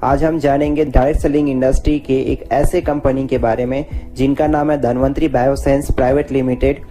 आज हम जानेंगे डायरेक्ट सेलिंग इंडस्ट्री के एक ऐसे कंपनी के बारे में जिनका नाम है धन्वंतरी बायोसाइंस प्राइवेट लिमिटेड,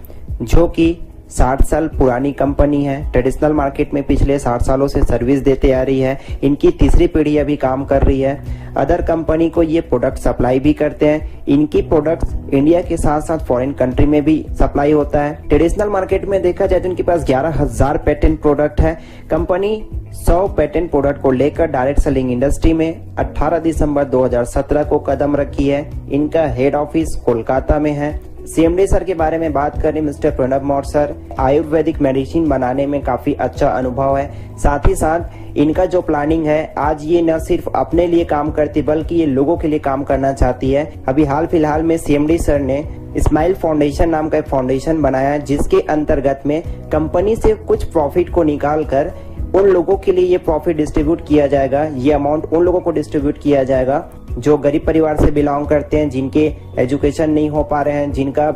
जो कि 60 साल पुरानी कंपनी है। ट्रेडिशनल मार्केट में पिछले 60 सालों से सर्विस देते आ रही है। इनकी तीसरी पीढ़ी अभी काम कर रही है। अदर कंपनी को ये प्रोडक्ट सप्लाई भी करते हैं। इनकी प्रोडक्ट्स इंडिया के साथ साथ फॉरेन कंट्री में भी सप्लाई होता है। ट्रेडिशनल मार्केट में देखा जाए तो इनके पास 11,000 पेटेंट प्रोडक्ट है। कंपनी 100 पेटेंट प्रोडक्ट को लेकर डायरेक्ट सेलिंग इंडस्ट्री में 18 दिसंबर 2017 को कदम रखी है। इनका हेड ऑफिस कोलकाता में है। सीएमडी सर के बारे में बात करें, mister Pranab Maurya sir Ayurvedic medicine बनाने में काफी अच्छा अनुभव है। साथ ही साथ इनका जो प्लानिंग है, आज ये न सिर्फ अपने लिए काम करती बल्कि ये लोगों के लिए काम करना चाहती है। अभी हाल फिलहाल में सीएमडी सर ने स्माइल फाउंडेशन नाम का एक फाउंडेशन बनाया, जिसके अंतर्गत में कंपनी से कुछ प्रॉफिट को निकाल कर उन लोगों के लिए ये प्रॉफिट डिस्ट्रीब्यूट किया जाएगा। ये अमाउंट उन लोगों को डिस्ट्रीब्यूट किया जाएगा जो गरीब परिवार से बिलोंग करते हैं, जिनके एजुकेशन नहीं हो पा रहे हैं, जिनका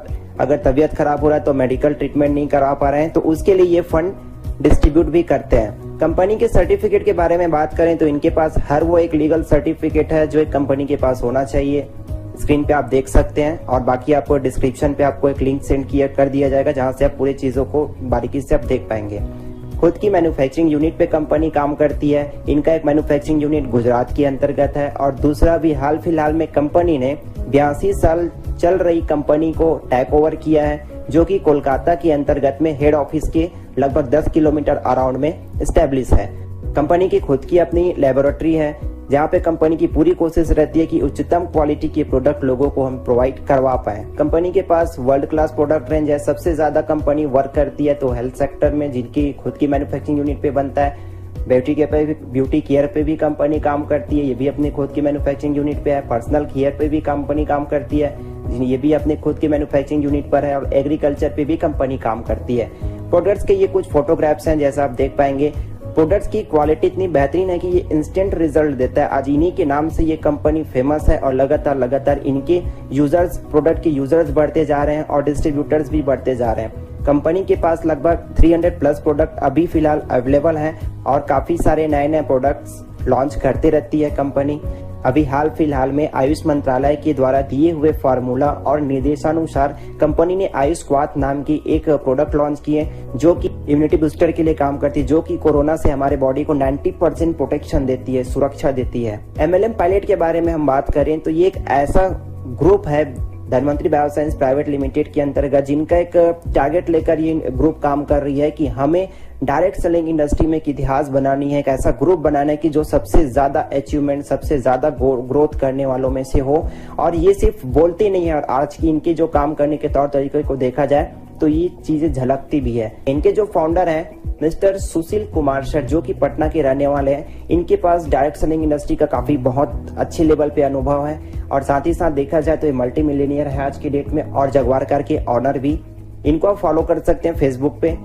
अगर तबीयत खराब हो रहा है तो मेडिकल ट्रीटमेंट नहीं करा पा रहे हैं, तो उसके लिए ये फंड डिस्ट्रीब्यूट भी करते हैं। कंपनी के सर्टिफिकेट के बारे में बात करें तो इनके पास हर वो एक लीगल सर्टिफिकेट है जो एक कंपनी के पास होना चाहिए। स्क्रीन पे आप देख सकते हैं, और बाकी आपको डिस्क्रिप्शन पे आपको एक लिंक सेंड कर दिया जाएगा, जहां से आप पूरी चीजों को बारीकी से आप देख पाएंगे। खुद की मैन्युफैक्चरिंग यूनिट पे कंपनी काम करती है। इनका एक मैन्युफैक्चरिंग यूनिट गुजरात के अंतर्गत है, और दूसरा भी हाल फिलहाल में कंपनी ने 82 साल चल रही कंपनी को टेक ओवर किया है, जो कि कोलकाता के अंतर्गत में हेड ऑफिस के लगभग 10 किलोमीटर अराउंड में स्टैब्लिश है। कंपनी की खुद की अपनी लेबोरेटरी है, जहाँ पे कंपनी की पूरी कोशिश रहती है कि उच्चतम क्वालिटी के प्रोडक्ट लोगों को हम प्रोवाइड करवा पाए। कंपनी के पास वर्ल्ड क्लास प्रोडक्ट रेंज है। सबसे ज्यादा कंपनी वर्क करती है तो हेल्थ सेक्टर में, जिनकी खुद की मैन्युफैक्चरिंग यूनिट पे बनता है। ब्यूटी केयर पे भी कंपनी काम करती है, ये भी अपनी खुद की मैन्युफैक्चरिंग यूनिट पे है। पर्सनल केयर पे भी कंपनी काम करती है, ये भी अपने खुद की मैन्युफैक्चरिंग यूनिट पर है। और एग्रीकल्चर पे भी कंपनी काम करती है। प्रोडक्ट्स के ये कुछ फोटोग्राफ्स हैं, जैसा आप देख पाएंगे। प्रोडक्ट्स की क्वालिटी इतनी बेहतरीन है कि ये इंस्टेंट रिजल्ट देता है। आज इन्हीं के नाम से ये कंपनी फेमस है, और लगातार इनके यूजर्स, प्रोडक्ट के यूजर्स बढ़ते जा रहे हैं और डिस्ट्रीब्यूटर्स भी बढ़ते जा रहे हैं। कंपनी के पास लगभग 300 प्लस प्रोडक्ट अभी फिलहाल अवेलेबल हैं, और काफी सारे नए प्रोडक्ट्स लॉन्च करते रहती है कंपनी। अभी हाल फिलहाल में आयुष मंत्रालय के द्वारा दिए हुए फार्मूला और निर्देशानुसार कंपनी ने आयुष क्वाथ नाम की एक प्रोडक्ट लॉन्च की है, जो कि इम्यूनिटी बूस्टर के लिए काम करती है, जो कि कोरोना से हमारे बॉडी को 90% प्रोटेक्शन देती है, सुरक्षा देती है। MLM पायलट के बारे में हम बात करें तो ये एक ऐसा ग्रुप है धन्वंतरी बायोसाइंस प्राइवेट लिमिटेड के अंतर्गत, जिनका एक टारगेट लेकर ये ग्रुप काम कर रही है कि हमें डायरेक्ट सेलिंग इंडस्ट्री में एक इतिहास बनानी है, एक ऐसा ग्रुप बनाना है कि जो सबसे ज्यादा अचीवमेंट, सबसे ज्यादा ग्रोथ करने वालों में से हो। और ये सिर्फ बोलते नहीं है, और आज की इनके जो काम करने के तौर तरीके को देखा जाए तो ये चीजें झलकती भी है। इनके जो फाउंडर हैं मिस्टर सुशील कुमार सर, जो कि पटना के रहने वाले हैं, इनके पास डायरेक्ट सेलिंग इंडस्ट्री का काफी बहुत अच्छे लेवल पे अनुभव है, और साथ ही साथ देखा जाए तो ये मल्टी मिलियनियर है आज की डेट में, और जगवार कार के ऑनर भी। इनको आप फॉलो कर सकते हैं फेसबुक पे।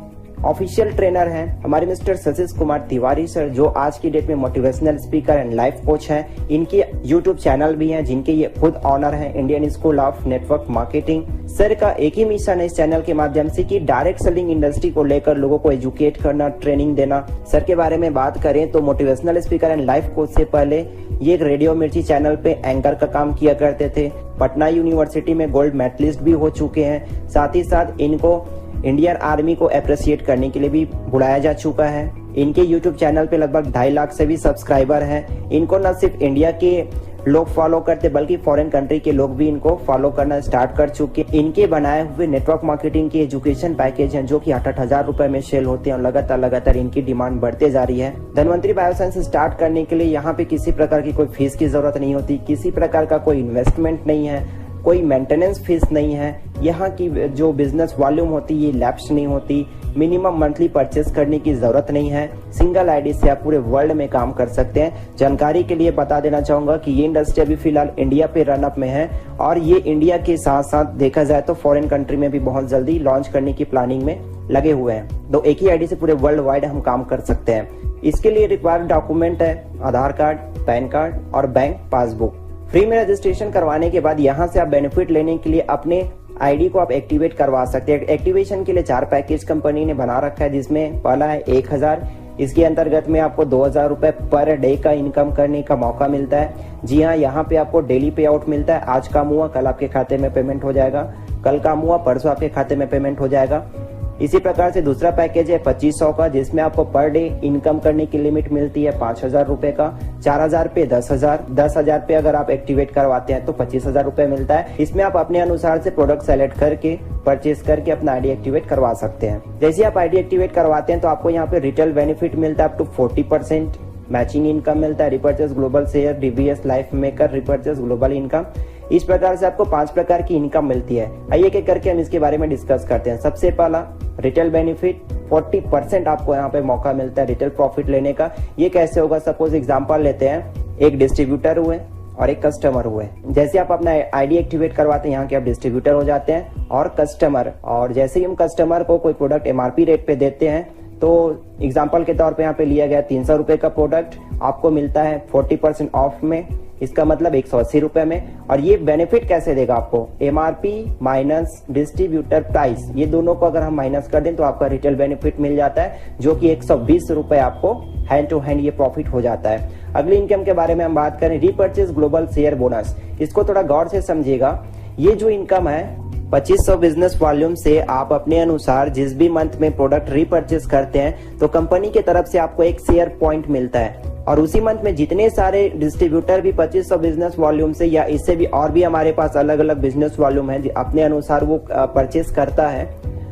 ऑफिशियल ट्रेनर हैं हमारे मिस्टर सतीश कुमार तिवारी सर, जो आज की डेट में motivational speaker and life coach हैं। इनके यूट्यूब चैनल भी हैं, जिनके ये खुद ऑनर हैं, Indian school of network marketing. Sir का एक ही मिशन है इस चैनल के माध्यम से कि डायरेक्ट सेलिंग इंडस्ट्री को लेकर लोगों को एजुकेट करना, ट्रेनिंग देना। सर के बारे में बात करें तो motivational speaker and life coach से पहले ये एक रेडियो मिर्ची चैनल पे एंकर का काम किया करते थे। पटना यूनिवर्सिटी में गोल्ड मेडलिस्ट भी हो चुके हैं। साथ ही साथ इनको इंडियन आर्मी को अप्रिशिएट करने के लिए भी बुलाया जा चुका है। इनके यूट्यूब चैनल पे लगभग 2.5 लाख से भी सब्सक्राइबर हैं। इनको न सिर्फ इंडिया के लोग फॉलो करते बल्कि फॉरेन कंट्री के लोग भी इनको फॉलो करना स्टार्ट कर चुके। इनके बनाए हुए नेटवर्क मार्केटिंग के एजुकेशन पैकेज हैं, जो कि 8,000 रुपए में सेल होते हैं, और लगातार इनकी डिमांड बढ़ते जा रही है। धन्वंतरी बायोसाइंस स्टार्ट करने के लिए यहाँ पे किसी प्रकार की कोई फीस की जरूरत नहीं होती, किसी प्रकार का कोई इन्वेस्टमेंट नहीं है, कोई मेंटेनेंस फीस नहीं है। यहाँ की जो बिजनेस वॉल्यूम होती है ये लैप्स नहीं होती। मिनिमम मंथली परचेस करने की जरूरत नहीं है। सिंगल आईडी से आप पूरे वर्ल्ड में काम कर सकते हैं। जानकारी के लिए बता देना चाहूंगा कि ये इंडस्ट्री अभी फिलहाल इंडिया पे रनअप में है, और ये इंडिया के साथ साथ देखा जाए तो फॉरेन कंट्री में भी बहुत जल्दी लॉन्च करने की प्लानिंग में लगे हुए हैं। तो एक ही आईडी से पूरे वर्ल्ड वाइड हम काम कर सकते हैं। इसके लिए रिक्वायर्ड डॉक्यूमेंट है आधार कार्ड, पैन कार्ड और बैंक पासबुक। फ्री में रजिस्ट्रेशन करवाने के बाद यहाँ से आप बेनिफिट लेने के लिए अपने आईडी को आप एक्टिवेट करवा सकते हैं। एक्टिवेशन के लिए 4 पैकेज कंपनी ने बना रखा है, जिसमें पहला है 1000। इसके अंतर्गत में आपको 2000 रुपए पर डे का इनकम करने का मौका मिलता है। जी हाँ, यहाँ पे आपको डेली पे आउट मिलता है। आज काम हुआ कल आपके खाते में पेमेंट हो जाएगा, कल काम हुआ परसों आपके खाते में पेमेंट हो जाएगा। इसी प्रकार से दूसरा पैकेज है 2500 का, जिसमें आपको पर डे इनकम करने की लिमिट मिलती है 5000 रुपए का। 4000 पे 10,000, 10,000 पे अगर आप एक्टिवेट करवाते हैं तो 25,000 रुपए मिलता है। इसमें आप अपने अनुसार से प्रोडक्ट सेलेक्ट करके परचेज करके अपना आईडी एक्टिवेट करवा सकते हैं। जैसे आप आईडी एक्टिवेट करवाते हैं तो आपको यहाँ पे रिटेल बेनिफिट मिलता है अप टू 40%, मैचिंग इनकम मिलता है, repurchase global share, DBS life maker, repurchase global income. इस प्रकार से आपको 5 प्रकार की इनकम मिलती है। आइए एक एक करके हम इसके बारे में डिस्कस करते हैं। सबसे पहला रिटेल बेनिफिट, 40% आपको यहाँ पे मौका मिलता है रिटेल प्रॉफिट लेने का। ये कैसे होगा? सपोज एग्जांपल लेते हैं, एक डिस्ट्रीब्यूटर हुए और एक कस्टमर हुए। जैसे आप अपना आईडी एक्टिवेट करवाते हैं, यहाँ के आप डिस्ट्रीब्यूटर हो जाते हैं और कस्टमर। और जैसे ही हम कस्टमर को कोई प्रोडक्ट एमआरपी रेट पे देते हैं तो एग्जाम्पल के तौर पे यहाँ पे लिया गया 300 रुपए का प्रोडक्ट आपको मिलता है 40% ऑफ में, इसका मतलब 180 रुपए में। और ये बेनिफिट कैसे देगा आपको? एमआरपी माइनस डिस्ट्रीब्यूटर प्राइस, ये दोनों को अगर हम माइनस कर दें तो आपका रिटेल बेनिफिट मिल जाता है, जो कि 120 रुपए आपको हैंड टू हैंड ये प्रॉफिट हो जाता है। अगली इनकम के बारे में हम बात करें, रीपर्चेज ग्लोबल शेयर बोनस। इसको थोड़ा गौर से समझिएगा। ये जो इनकम है 2500 बिजनेस वॉल्यूम से आप अपने अनुसार जिस भी मंथ में प्रोडक्ट रीपर्चेज करते हैं तो कंपनी की तरफ से आपको एक शेयर पॉइंट मिलता है। और उसी मंथ में जितने सारे डिस्ट्रीब्यूटर भी 2500 बिजनेस वॉल्यूम से या इससे भी और भी हमारे पास अलग अलग बिजनेस वॉल्यूम है अपने अनुसार वो परचेज करता है,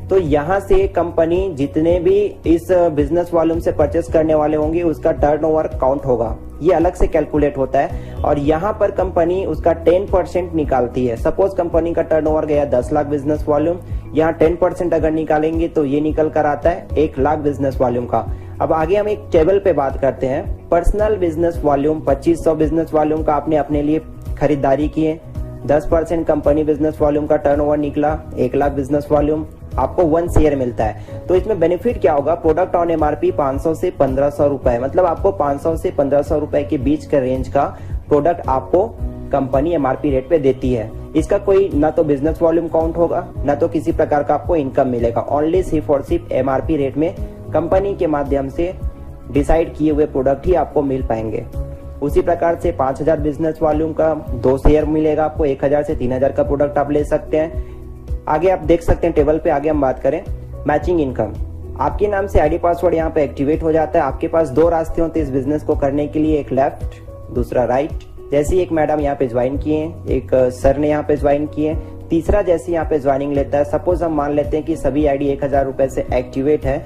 तो यहाँ से कंपनी जितने भी इस बिजनेस वॉल्यूम से परचेस करने वाले होंगे उसका टर्नओवर काउंट होगा। ये अलग से कैलकुलेट होता है और यहाँ पर कंपनी उसका 10% निकालती है। सपोज कंपनी का टर्नओवर गया 10 लाख बिजनेस वॉल्यूम, यहाँ 10% अगर निकालेंगे तो ये निकल कर आता है 1 लाख बिजनेस वॉल्यूम का। अब आगे हम एक टेबल पे बात करते हैं, personal business volume. 2500 business volume का आपने अपने लिए खरीदारी किए, 10% कंपनी बिजनेस वॉल्यूम का टर्नओवर निकला, 1 लाख बिजनेस वॉल्यूम, आपको 1 शेयर मिलता है। तो इसमें बेनिफिट क्या होगा? प्रोडक्ट ऑन एमआरपी 500 से 1500 रुपए, मतलब आपको 500 से 1500 रुपए के बीच का रेंज का प्रोडक्ट आपको कंपनी एमआरपी रेट पे देती है। इसका कोई ना तो बिजनेस वॉल्यूम काउंट होगा ना तो किसी प्रकार का आपको इनकम मिलेगा। ओनली सिर्फ और सिर्फ एमआरपी रेट में कंपनी के माध्यम से डिसाइड किए हुए प्रोडक्ट ही आपको मिल पाएंगे। उसी प्रकार से 5000 बिजनेस वॉल्यूम का 2 शेयर मिलेगा आपको। 1000 से 3000 का प्रोडक्ट आप ले सकते हैं। आगे आप देख सकते हैं टेबल पे, आगे हम बात करें मैचिंग इनकम। आपके नाम से आईडी पासवर्ड यहाँ पे एक्टिवेट हो जाता है। आपके पास 2 रास्ते होते हैं इस बिजनेस को करने के लिए, एक लेफ्ट दूसरा राइट। जैसे एक मैडम यहाँ पे ज्वाइन किए, एक सर ने यहाँ पे ज्वाइन किए, तीसरा जैसे यहाँ पे ज्वाइनिंग लेता है। सपोज हम मान लेते हैं कि सभी आईडी 1000 रुपए से एक्टिवेट है,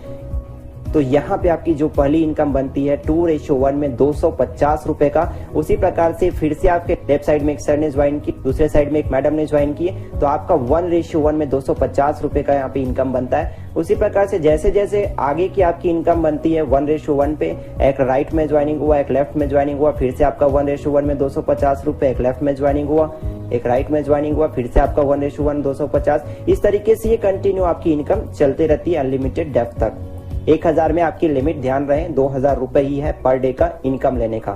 तो यहाँ पे आपकी जो पहली इनकम बनती है 2:1 में 250 रुपए का। उसी प्रकार से फिर से आपके लेफ्ट साइड में एक सर ने ज्वाइन की, दूसरे साइड में एक मैडम ने ज्वाइन की, तो आपका 1:1 में 250 रुपए का यहाँ पे इनकम बनता है। उसी प्रकार से जैसे जैसे आगे की आपकी इनकम बनती है 1:1 पे, एक राइट में ज्वाइनिंग हुआ, एक लेफ्ट में ज्वाइनिंग हुआ, फिर से आपका 1:1 में 250 रुपए, एक लेफ्ट में ज्वाइनिंग हुआ, एक राइट में ज्वाइनिंग हुआ, फिर से आपका 1:1 250। इस तरीके से ये कंटिन्यू आपकी इनकम चलते रहती है अनलिमिटेड डेप्थ तक। 1000 में आपकी लिमिट ध्यान रहे 2000 रुपए ही है पर डे का इनकम लेने का।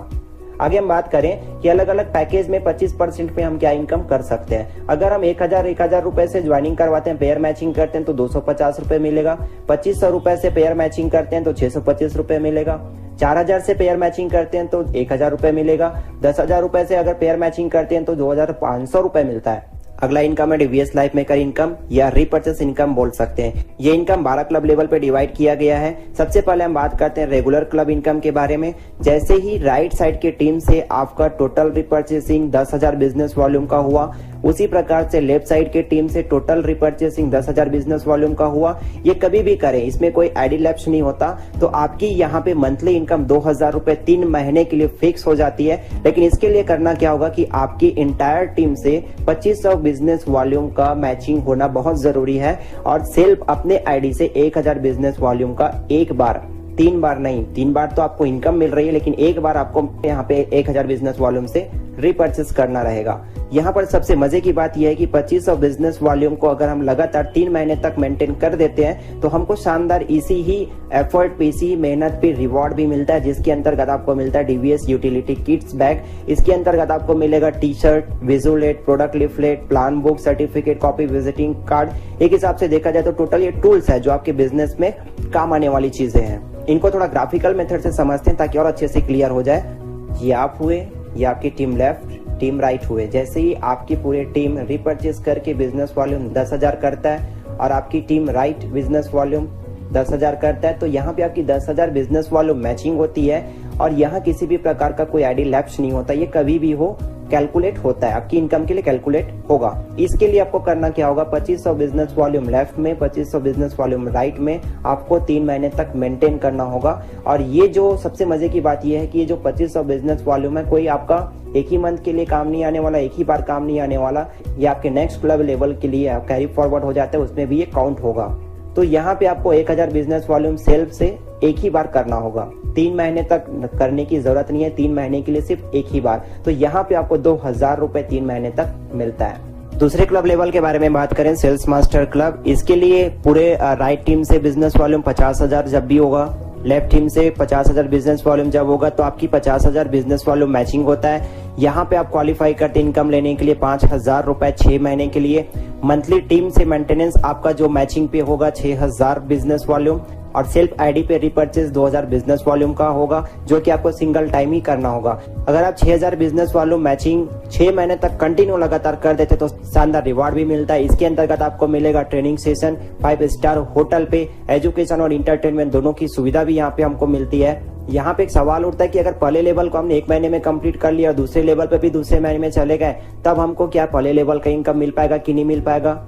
आगे हम बात करें कि अलग अलग पैकेज में 25% पे हम क्या इनकम कर सकते हैं। अगर हम 1000 रुपए से ज्वाइनिंग करवाते हैं, पेयर मैचिंग करते हैं तो 250 रुपए मिलेगा। 2500 रुपए से पेयर मैचिंग करते हैं तो 625 रुपए मिलेगा। 4000 से पेयर मैचिंग करते हैं तो 1000 रुपए मिलेगा। 10,000 रुपए से अगर पेयर मैचिंग करते हैं तो 2500 रुपए मिलता है। अगला इनकम है डीबीएस लाइफ मेकर इनकम या रीपर्चेस इनकम बोल सकते हैं। ये इनकम 12 क्लब लेवल पे डिवाइड किया गया है। सबसे पहले हम बात करते हैं रेगुलर क्लब इनकम के बारे में। जैसे ही राइट साइड की टीम से आपका टोटल रीपर्चेसिंग 10,000 बिजनेस वॉल्यूम का हुआ, उसी प्रकार से लेफ्ट साइड की टीम से टोटल रीपर्चेसिंग 10,000 बिजनेस वॉल्यूम का हुआ। ये कभी भी करें, इसमें कोई आईडी लैप्स नहीं होता। तो आपकी यहाँ पे मंथली इनकम 2000 रुपए 3 महीने के लिए फिक्स हो जाती है। लेकिन इसके लिए करना क्या होगा कि आपकी इंटायर टीम से 2500 बिजनेस वॉल्यूम का मैचिंग होना बहुत जरूरी है और सेल्फ अपने आईडी से 1000 बिजनेस वॉल्यूम का एक बार 3 बार नहीं, 3 बार तो आपको इनकम मिल रही है, लेकिन एक बार आपको यहाँ पे 1000 बिजनेस वॉल्यूम से रिपर्चेस करना रहेगा। यहाँ पर सबसे मजे की बात यह है कि 2500 बिजनेस वॉल्यूम को अगर हम लगातार 3 महीने तक मेंटेन कर देते हैं तो हमको शानदार इसी ही एफर्ट पे, इसी मेहनत पे रिवॉर्ड भी मिलता है, जिसके अंतर्गत आपको मिलता है डीवीएस यूटिलिटी किट्स बैग। इसके अंतर्गत आपको मिलेगा टी शर्ट, विजुलेट, product leaflet, plan book, certificate copy, visiting card. एक हिसाब से देखा जाए तो टोटल ये टूल्स है जो आपके बिजनेस में काम आने वाली चीजें हैं। इनको थोड़ा ग्राफिकल मेथड से समझते हैं ताकि और अच्छे से क्लियर हो जाए। ये आप हुए, ये आपकी टीम लेफ्ट, टीम राइट हुए। जैसे ही आपकी पूरी टीम रिपर्चेस करके बिजनेस वॉल्यूम 10,000 करता है और आपकी टीम राइट बिजनेस वॉल्यूम 10,000 करता है, तो यहाँ पे आपकी 10,000 बिजनेस वॉल्यूम मैचिंग होती है और यहाँ किसी भी प्रकार का कोई आईडी लैप्स नहीं होता। ये कभी भी हो कैलकुलेट होता है, आपकी इनकम के लिए कैलकुलेट होगा। इसके लिए आपको करना क्या होगा, 2500 बिजनेस वॉल्यूम लेफ्ट में, 2500 बिजनेस वॉल्यूम राइट में आपको 3 महीने तक मेंटेन करना होगा। और ये जो सबसे मजे की बात ये है कि ये जो 2500 बिजनेस वॉल्यूम है, कोई आपका एक ही मंथ के लिए काम नहीं आने वाला, एक ही बार काम नहीं आने वाला। ये आपके नेक्स्ट क्लब लेवल के लिए कैरी फॉरवर्ड हो जाता है, उसमें भी ये काउंट होगा। तो यहाँ पे आपको 1000 बिजनेस वॉल्यूम सेल्फ से एक ही बार करना होगा, 3 महीने तक करने की जरूरत नहीं है, 3 महीने के लिए सिर्फ एक ही बार। तो यहाँ पे आपको 2000 रुपए 3 महीने तक मिलता है। दूसरे क्लब लेवल के बारे में बात करें, सेल्स मास्टर क्लब, इसके लिए पूरे राइट टीम से बिजनेस वॉल्यूम 50,000 जब भी होगा, लेफ्ट टीम से 50,000 बिजनेस वॉल्यूम जब होगा तो आपकी 50,000 बिजनेस वॉल्यूम मैचिंग होता है। यहाँ पे आप क्वालिफाई करते इनकम लेने के लिए 5,000 रुपए 6 महीने के लिए। मंथली टीम से मेंटेनेंस आपका जो मैचिंग पे होगा 6,000 बिजनेस वॉल्यूम, और सेल्फ आईडी पे रिपर्चेस 2000 बिजनेस वॉल्यूम का होगा, जो कि आपको सिंगल टाइम ही करना होगा। अगर आप 6000 बिजनेस वॉल्यूम मैचिंग 6 महीने तक कंटिन्यू लगातार कर देते तो शानदार रिवार्ड भी मिलता है। इसके अंतर्गत आपको मिलेगा ट्रेनिंग सेशन, 5 स्टार होटल पे, एजुकेशन और इंटरटेनमेंट दोनों की सुविधा भी यहाँ पे हमको मिलती है। यहाँ पे एक सवाल उठता है कि अगर पहले लेवल को हमने 1 महीने में कंप्लीट कर लिया और दूसरे लेवल पे भी दूसरे महीने में चले गए, तब हमको क्या पहले लेवल का इनकम मिल पाएगा कि नहीं मिल पाएगा,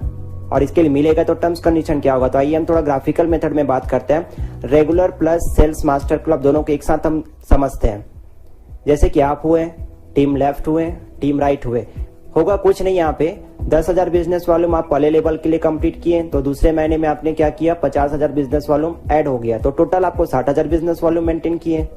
और इसके लिए मिलेगा तो टर्म्स कंडीशन क्या होगा। तो आइए हम थोड़ा ग्राफिकल मेथड में बात करते हैं। Regular plus sales master club दोनों को एक साथ हम समझते हैं। जैसे कि आप हुए, टीम लेफ्ट हुए, टीम राइट हुए, होगा कुछ नहीं। यहाँ पे 10,000 बिजनेस वॉल्यूम आप पहले लेवल के लिए कंप्लीट किए, तो दूसरे महीने में आपने क्या किया, 50,000 बिजनेस वॉल्यूम ऐड हो गया, तो टोटल आपको 60,000 बिजनेस वॉल्यूम मेंटेन किए।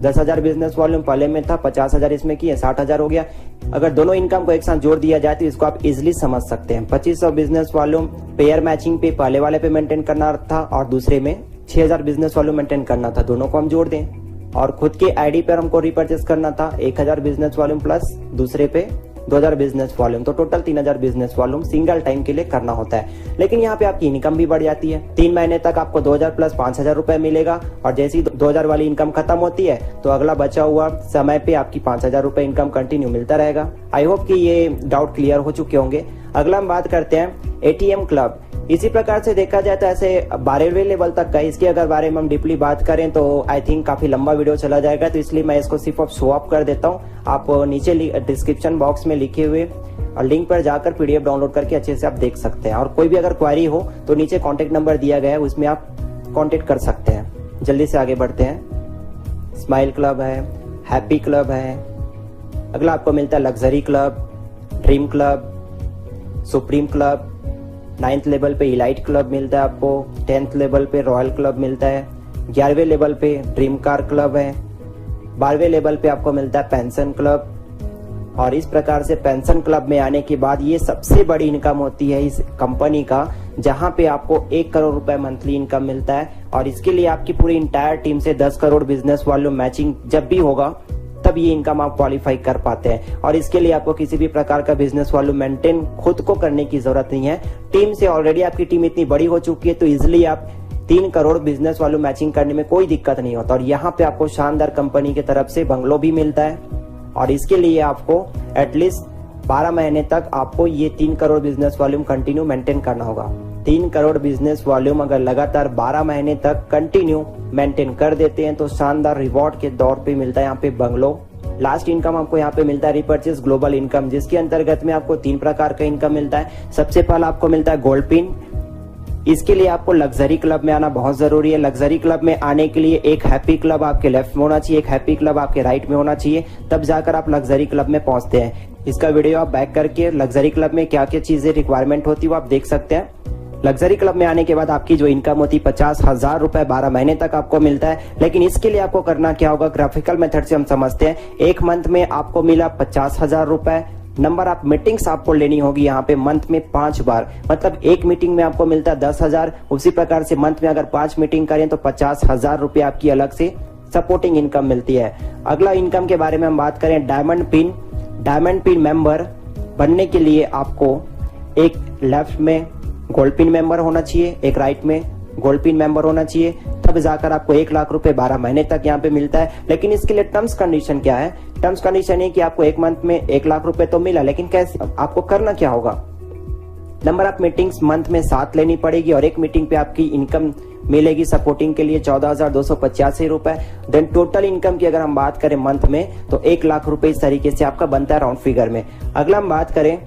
10,000 बिजनेस वॉल्यूम पहले में था, 50,000 इसमें किए, 60,000 हो गया। अगर दोनों इनकम को एक साथ जोड़ दिया जाए तो इसको आप इजिली समझ सकते हैं। 2500 बिजनेस वॉल्यूम पेयर मैचिंग पे पहले वाले पे मेंटेन करना था और दूसरे में 6000 बिजनेस वॉल्यूम मेंटेन करना था, दोनों को हम जोड़ दें। और खुद के आईडी पर हमको रिपर्चेस करना था 1000 बिजनेस वॉल्यूम प्लस दूसरे पे 2000 बिजनेस वॉल्यूम, तो total 3000 business volume single time के लिए करना होता है। लेकिन यहाँ पे आपकी इनकम भी बढ़ जाती है। 3 महीने तक आपको 2000 प्लस 5000 रुपए मिलेगा, और जैसे ही 2000 वाली इनकम खत्म होती है तो अगला बचा हुआ समय पे आपकी 5000 रुपए इनकम कंटिन्यू मिलता रहेगा। आई होप कि ये डाउट क्लियर हो चुके होंगे। अगला हम बात करते हैं एटीएम क्लब। इसी प्रकार से देखा जाए तो ऐसे 12वें लेवल तक का, इसके अगर बारे में हम डीपली बात करें तो आई थिंक काफी लंबा वीडियो चला जाएगा, तो इसलिए मैं इसको सिर्फ अब शो अप कर देता हूँ। आप नीचे डिस्क्रिप्शन बॉक्स में लिखे हुए लिंक पर जाकर पीडीएफ डाउनलोड करके अच्छे से आप देख सकते हैं। और कोई भी अगर क्वेरी हो तो नीचे कॉन्टेक्ट नंबर दिया गया है, उसमें आप कॉन्टेक्ट कर सकते हैं। जल्दी से आगे बढ़ते हैं। स्माइल क्लब है, हैप्पी क्लब है। अगला आपको मिलता है luxury club, dream club, supreme club. 9th level पे इलाइट क्लब मिलता है आपको, 10th लेवल पे रॉयल क्लब मिलता है, 11वें लेवल पे ड्रीम कार क्लब है, 12वें लेवल पे आपको मिलता है पेंशन क्लब। और इस प्रकार से पेंशन क्लब में आने के बाद ये सबसे बड़ी इनकम होती है इस कंपनी का, जहां पे आपको 1 करोड़ रुपए मंथली इनकम मिलता है। और इसके लिए आपकी पूरी इंटायर टीम से 10 करोड़ बिजनेस वॉल्यूम मैचिंग जब भी होगा तब ये इनकम आप क्वालिफाई कर पाते हैं। और इसके लिए आपको किसी भी प्रकार का बिजनेस वॉल्यूम मेंटेन खुद को करने की जरूरत नहीं है। टीम से ऑलरेडी आपकी टीम इतनी बड़ी हो चुकी है, तो इजिली आप 3 करोड़ बिजनेस वॉल्यूम मैचिंग करने में कोई दिक्कत नहीं होता। और यहाँ पे आपको शानदार कंपनी की तरफ से बंगलो भी मिलता है, और इसके लिए आपको एटलीस्ट 12 महीने तक आपको ये 3 crore business volume continue maintain करना होगा। 3 करोड़ बिजनेस वॉल्यूम अगर लगातार 12 महीने तक कंटिन्यू मेंटेन कर देते हैं तो शानदार रिवॉर्ड के दौर पे मिलता है यहाँ पे बंगलो। लास्ट इनकम आपको यहाँ पे मिलता है रिपर्चेस ग्लोबल इनकम, जिसके अंतर्गत में आपको 3 प्रकार का इनकम मिलता है। सबसे पहला आपको मिलता है गोल्ड पिन। इसके लिए आपको लग्जरी क्लब में आना बहुत जरूरी है। लग्जरी क्लब में आने के लिए एक हैप्पी क्लब आपके लेफ्ट में होना चाहिए, एक हैप्पी क्लब आपके राइट में होना चाहिए, तब जाकर आप लग्जरी क्लब में पहुंचते हैं। इसका वीडियो आप बैक करके लग्जरी क्लब में क्या क्या चीजें रिक्वायरमेंट होती है वो आप देख सकते हैं। लग्जरी क्लब में आने के बाद आपकी जो इनकम होती है 50,000 रुपए 12 महीने तक आपको मिलता है। लेकिन इसके लिए आपको करना क्या होगा, ग्राफिकल मेथड से हम समझते हैं। एक मंथ में आपको मिला 50,000 रुपए। नंबर ऑफ मीटिंग्स आपको लेनी होगी यहाँ पे मंथ में 5 बार, मतलब एक मीटिंग में आपको मिलता है 10,000। उसी प्रकार से मंथ में अगर 5 मीटिंग करें तो 50,000 रुपए आपकी अलग से सपोर्टिंग इनकम मिलती है। अगला इनकम के बारे में हम बात करें, डायमंड पिन मेंबर बनने के लिए आपको एक लेफ्ट में गोल्ड पिन मेंबर होना चाहिए, एक राइट में गोल्ड पिन मेंबर होना चाहिए, तब जाकर आपको 1 लाख रुपए 12 महीने तक यहाँ पे मिलता है। लेकिन इसके लिए टर्म्स कंडीशन क्या है, टर्म्स कंडीशन है कि आपको एक मंथ में 1 लाख रुपए तो मिला, लेकिन कैसे, आपको करना क्या होगा, नंबर ऑफ मीटिंग्स मंथ में 7 लेनी पड़ेगी और एक मीटिंग पे आपकी इनकम मिलेगी सपोर्टिंग के लिए 14,285 रुपए। देन टोटल इनकम की अगर हम बात करें मंथ में तो 1 लाख रुपए इस तरीके से आपका बनता है राउंड फिगर में। अगला हम बात करें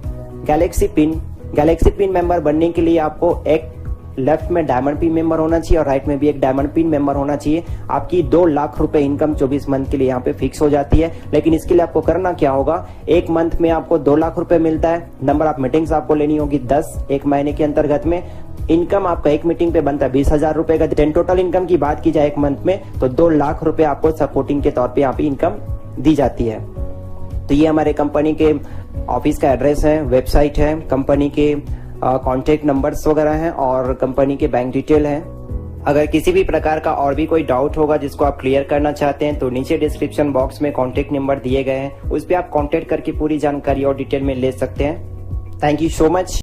गैलेक्सी पिन मेंबर बनने के लिए आपको एक लेफ्ट में डायमंड पिन मेंबर होना चाहिए और राइट में भी एक डायमंड पिन मेंबर होना चाहिए। आपकी 2 लाख रुपए इनकम 24 मंथ के लिए यहाँ पे फिक्स हो जाती है। लेकिन इसके लिए आपको करना क्या होगा, एक मंथ में आपको 2 लाख रुपए मिलता है। नंबर ऑफ मीटिंग्स आपको लेनी होगी 10 एक महीने के अंतर्गत में। इनकम आपका एक मीटिंग पे बनता है 20,000 रुपए का। टोटल इनकम की बात की जाए एक मंथ में तो 2 लाख रुपए आपको सपोर्टिंग के तौर पे यहाँ पे इनकम दी जाती है। तो ये हमारे कंपनी के ऑफिस का एड्रेस है, वेबसाइट है, कंपनी के कॉन्टेक्ट नंबर्स वगैरह हैं और कंपनी के बैंक डिटेल है। अगर किसी भी प्रकार का और भी कोई डाउट होगा जिसको आप क्लियर करना चाहते हैं तो नीचे डिस्क्रिप्शन बॉक्स में कॉन्टेक्ट नंबर दिए गए हैं, उस पर आप कॉन्टेक्ट करके पूरी जानकारी और डिटेल में ले सकते हैं। Thank you so much.